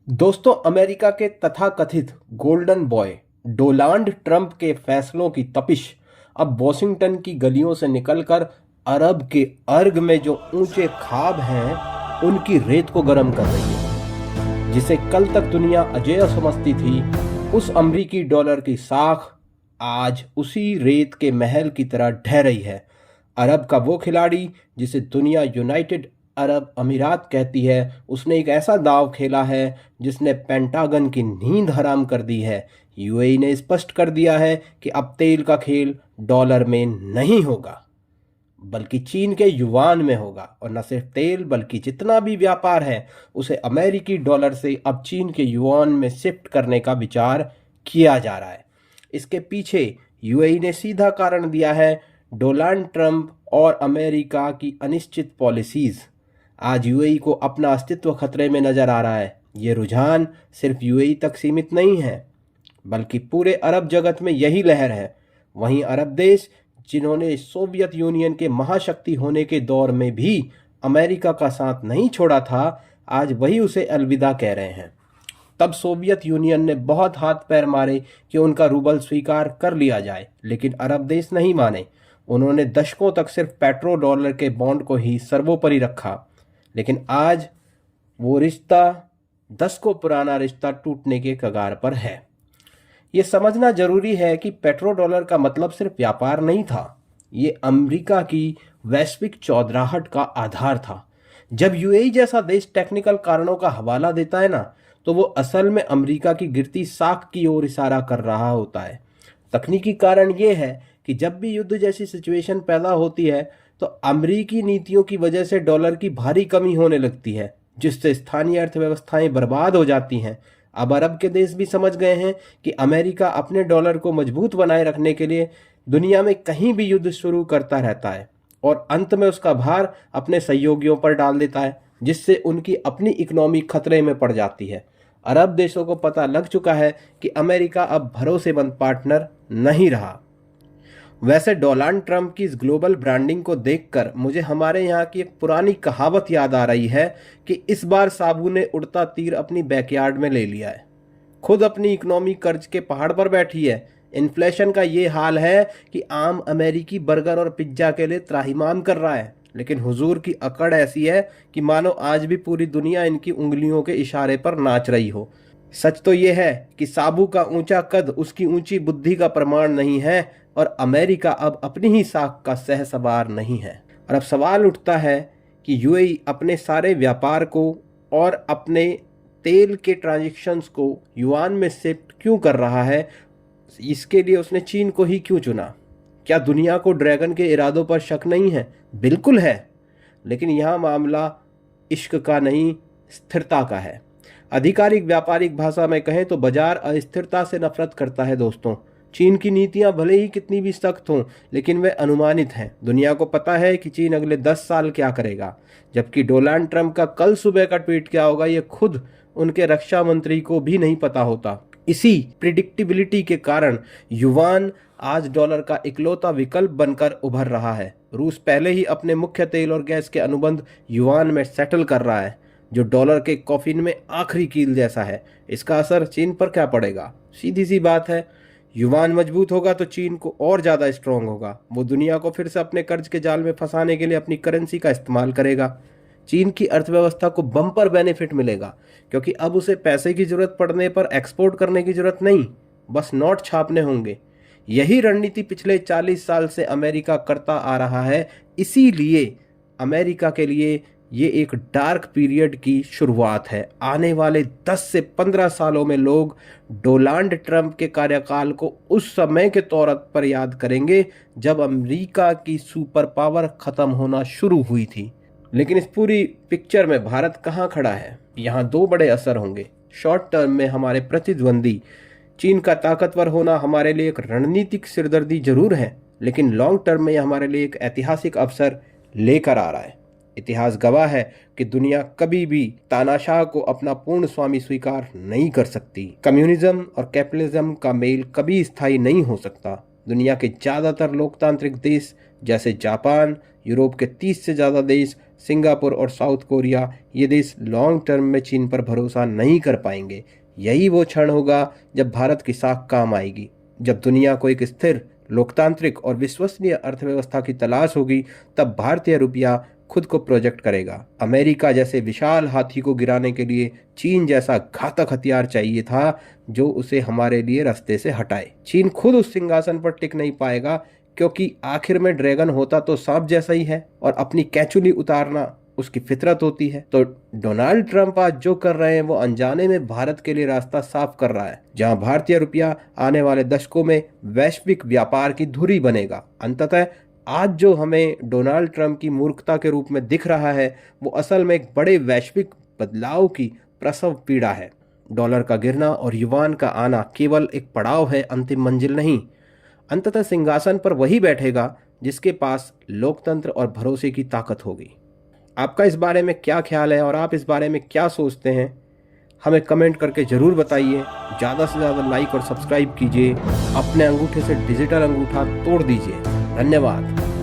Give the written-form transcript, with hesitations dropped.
दोस्तों, अमेरिका के तथाकथित गोल्डन बॉय डोनाल्ड ट्रंप के फैसलों की तपिश अब वॉशिंगटन की गलियों से निकलकर अरब के अर्ग में जो ऊंचे ख्वाब हैं उनकी रेत को गर्म कर रही है। जिसे कल तक दुनिया अजेय समझती थी, उस अमरीकी डॉलर की साख आज उसी रेत के महल की तरह ढह रही है। अरब का वो खिलाड़ी जिसे दुनिया यूनाइटेड अरब अमीरात कहती है, उसने एक ऐसा दांव खेला है जिसने पेंटागन की नींद हराम कर दी है। यूएई ने स्पष्ट कर दिया है कि अब तेल का खेल डॉलर में नहीं होगा, बल्कि चीन के युआन में होगा। और न सिर्फ तेल, बल्कि जितना भी व्यापार है उसे अमेरिकी डॉलर से अब चीन के युआन में शिफ्ट करने का विचार किया जा रहा है। इसके पीछे यूएई ने सीधा कारण दिया है डोनाल्ड ट्रंप और अमेरिका की अनिश्चित पॉलिसीज। आज यूएई को अपना अस्तित्व खतरे में नजर आ रहा है। ये रुझान सिर्फ यूएई तक सीमित नहीं है, बल्कि पूरे अरब जगत में यही लहर है। वहीं अरब देश, जिन्होंने सोवियत यूनियन के महाशक्ति होने के दौर में भी अमेरिका का साथ नहीं छोड़ा था, आज वही उसे अलविदा कह रहे हैं। तब सोवियत यूनियन ने बहुत हाथ पैर मारे कि उनका रूबल स्वीकार कर लिया जाए, लेकिन अरब देश नहीं माने। उन्होंने दशकों तक सिर्फ पेट्रो डॉलर के बॉन्ड को ही सर्वोपरि रखा। लेकिन आज वो रिश्ता, दशकों पुराना रिश्ता, टूटने के कगार पर है। ये समझना जरूरी है कि पेट्रो डॉलर का मतलब सिर्फ व्यापार नहीं था, ये अमेरिका की वैश्विक चौधराहट का आधार था। जब यूएई जैसा देश टेक्निकल कारणों का हवाला देता है ना, तो वो असल में अमेरिका की गिरती साख की ओर इशारा कर रहा होता है। तकनीकी कारण ये है कि जब भी युद्ध जैसी सिचुएशन पैदा होती है, तो अमेरिकी नीतियों की वजह से डॉलर की भारी कमी होने लगती है, जिससे स्थानीय अर्थव्यवस्थाएं बर्बाद हो जाती हैं। अब अरब के देश भी समझ गए हैं कि अमेरिका अपने डॉलर को मजबूत बनाए रखने के लिए दुनिया में कहीं भी युद्ध शुरू करता रहता है और अंत में उसका भार अपने सहयोगियों पर डाल देता है, जिससे उनकी अपनी इकोनॉमी खतरे में पड़ जाती है। अरब देशों को पता लग चुका है कि अमेरिका अब भरोसेमंद पार्टनर नहीं रहा। वैसे डोनाल्ड ट्रंप की इस ग्लोबल ब्रांडिंग को देखकर मुझे हमारे यहाँ की एक पुरानी कहावत याद आ रही है कि इस बार साबू ने उड़ता तीर अपनी बैकयार्ड में ले लिया है। खुद अपनी इकोनॉमी कर्ज के पहाड़ पर बैठी है। इन्फ्लेशन का ये हाल है कि आम अमेरिकी बर्गर और पिज्जा के लिए त्राहिमाम कर रहा है, लेकिन हुजूर की अकड़ ऐसी है कि मानो आज भी पूरी दुनिया इनकी उंगलियों के इशारे पर नाच रही हो। सच तो ये है कि साबू का ऊंचा कद उसकी ऊंची बुद्धि का प्रमाण नहीं है, और अमेरिका अब अपनी ही साख का सहसवार नहीं है। और अब सवाल उठता है कि यूएई अपने सारे व्यापार को और अपने तेल के ट्रांजैक्शंस को युआन में शिफ्ट क्यों कर रहा है? इसके लिए उसने चीन को ही क्यों चुना? क्या दुनिया को ड्रैगन के इरादों पर शक नहीं है? बिल्कुल है, लेकिन यहाँ मामला इश्क का नहीं, स्थिरता का है। आधिकारिक व्यापारिक भाषा में कहें तो बाजार अस्थिरता से नफरत करता है। दोस्तों, चीन की नीतियां भले ही कितनी भी सख्त हों, लेकिन वे अनुमानित हैं। दुनिया को पता है कि चीन अगले 10 साल क्या करेगा, जबकि डोनाल्ड ट्रंप का कल सुबह का ट्वीट क्या होगा ये खुद उनके रक्षा मंत्री को भी नहीं पता होता। इसी प्रिडिक्टिबिलिटी के कारण युवान आज डॉलर का इकलौता विकल्प बनकर उभर रहा है। रूस पहले ही अपने मुख्य तेल और गैस के अनुबंध युवान में सेटल कर रहा है, जो डॉलर के कॉफिन में आखिरी कील जैसा है। इसका असर चीन पर क्या पड़ेगा? सीधी सी बात है, युवान मजबूत होगा तो चीन को और ज़्यादा स्ट्रांग होगा। वो दुनिया को फिर से अपने कर्ज के जाल में फंसाने के लिए अपनी करेंसी का इस्तेमाल करेगा। चीन की अर्थव्यवस्था को बम्पर बेनिफिट मिलेगा, क्योंकि अब उसे पैसे की जरूरत पड़ने पर एक्सपोर्ट करने की जरूरत नहीं, बस नोट छापने होंगे। यही रणनीति पिछले 40 साल से अमेरिका करता आ रहा है। इसीलिए अमेरिका के लिए ये एक डार्क पीरियड की शुरुआत है। आने वाले 10 से 15 सालों में लोग डोनाल्ड ट्रंप के कार्यकाल को उस समय के तौर पर याद करेंगे जब अमेरिका की सुपर पावर खत्म होना शुरू हुई थी। लेकिन इस पूरी पिक्चर में भारत कहाँ खड़ा है? यहाँ दो बड़े असर होंगे। शॉर्ट टर्म में हमारे प्रतिद्वंदी चीन का ताकतवर होना हमारे लिए एक रणनीतिक सिरदर्दी जरूर है, लेकिन लॉन्ग टर्म में यह हमारे लिए एक ऐतिहासिक अवसर लेकर आ रहा है। इतिहास गवाह है कि दुनिया कभी भी तानाशाह को अपना पूर्ण स्वामी स्वीकार नहीं कर सकती। कम्युनिज्म और कैपिटलिज्म का मेल कभी स्थायी नहीं हो सकता। दुनिया के ज़्यादातर लोकतांत्रिक देश जैसे जापान, यूरोप के 30 से ज़्यादा देश, सिंगापुर और साउथ कोरिया, ये देश लॉन्ग टर्म में चीन पर भरोसा नहीं कर पाएंगे। यही वो क्षण होगा जब भारत की साख काम आएगी। जब दुनिया को एक स्थिर, लोकतांत्रिक और विश्वसनीय अर्थव्यवस्था की तलाश होगी, तब भारतीय रुपया खुद को प्रोजेक्ट करेगा। अमेरिका जैसे विशाल हाथी को गिराने के लिए चीन जैसा घातक हथियार चाहिए था, जो उसे हमारे लिए रास्ते से हटाए। चीन खुद उस सिंहासन पर टिक नहीं पाएगा, क्योंकि आखिर में ड्रैगन होता तो सांप जैसा ही है और अपनी कैचुली उतारना उसकी फितरत होती है। तो डोनाल्ड ट्रंप आज जो कर रहे हैं वो अनजाने में भारत के लिए रास्ता साफ कर रहा है, जहां भारतीय रुपया आने वाले दशकों में वैश्विक व्यापार की धुरी बनेगा। अंततः आज जो हमें डोनाल्ड ट्रंप की मूर्खता के रूप में दिख रहा है, वो असल में एक बड़े वैश्विक बदलाव की प्रसव पीड़ा है। डॉलर का गिरना और युवान का आना केवल एक पड़ाव है, अंतिम मंजिल नहीं। अंततः सिंहासन पर वही बैठेगा जिसके पास लोकतंत्र और भरोसे की ताकत होगी। आपका इस बारे में क्या ख्याल है और आप इस बारे में क्या सोचते हैं, हमें कमेंट करके ज़रूर बताइए। ज़्यादा से ज़्यादा लाइक और सब्सक्राइब कीजिए। अपने अंगूठे से डिजिटल अंगूठा तोड़ दीजिए। धन्यवाद।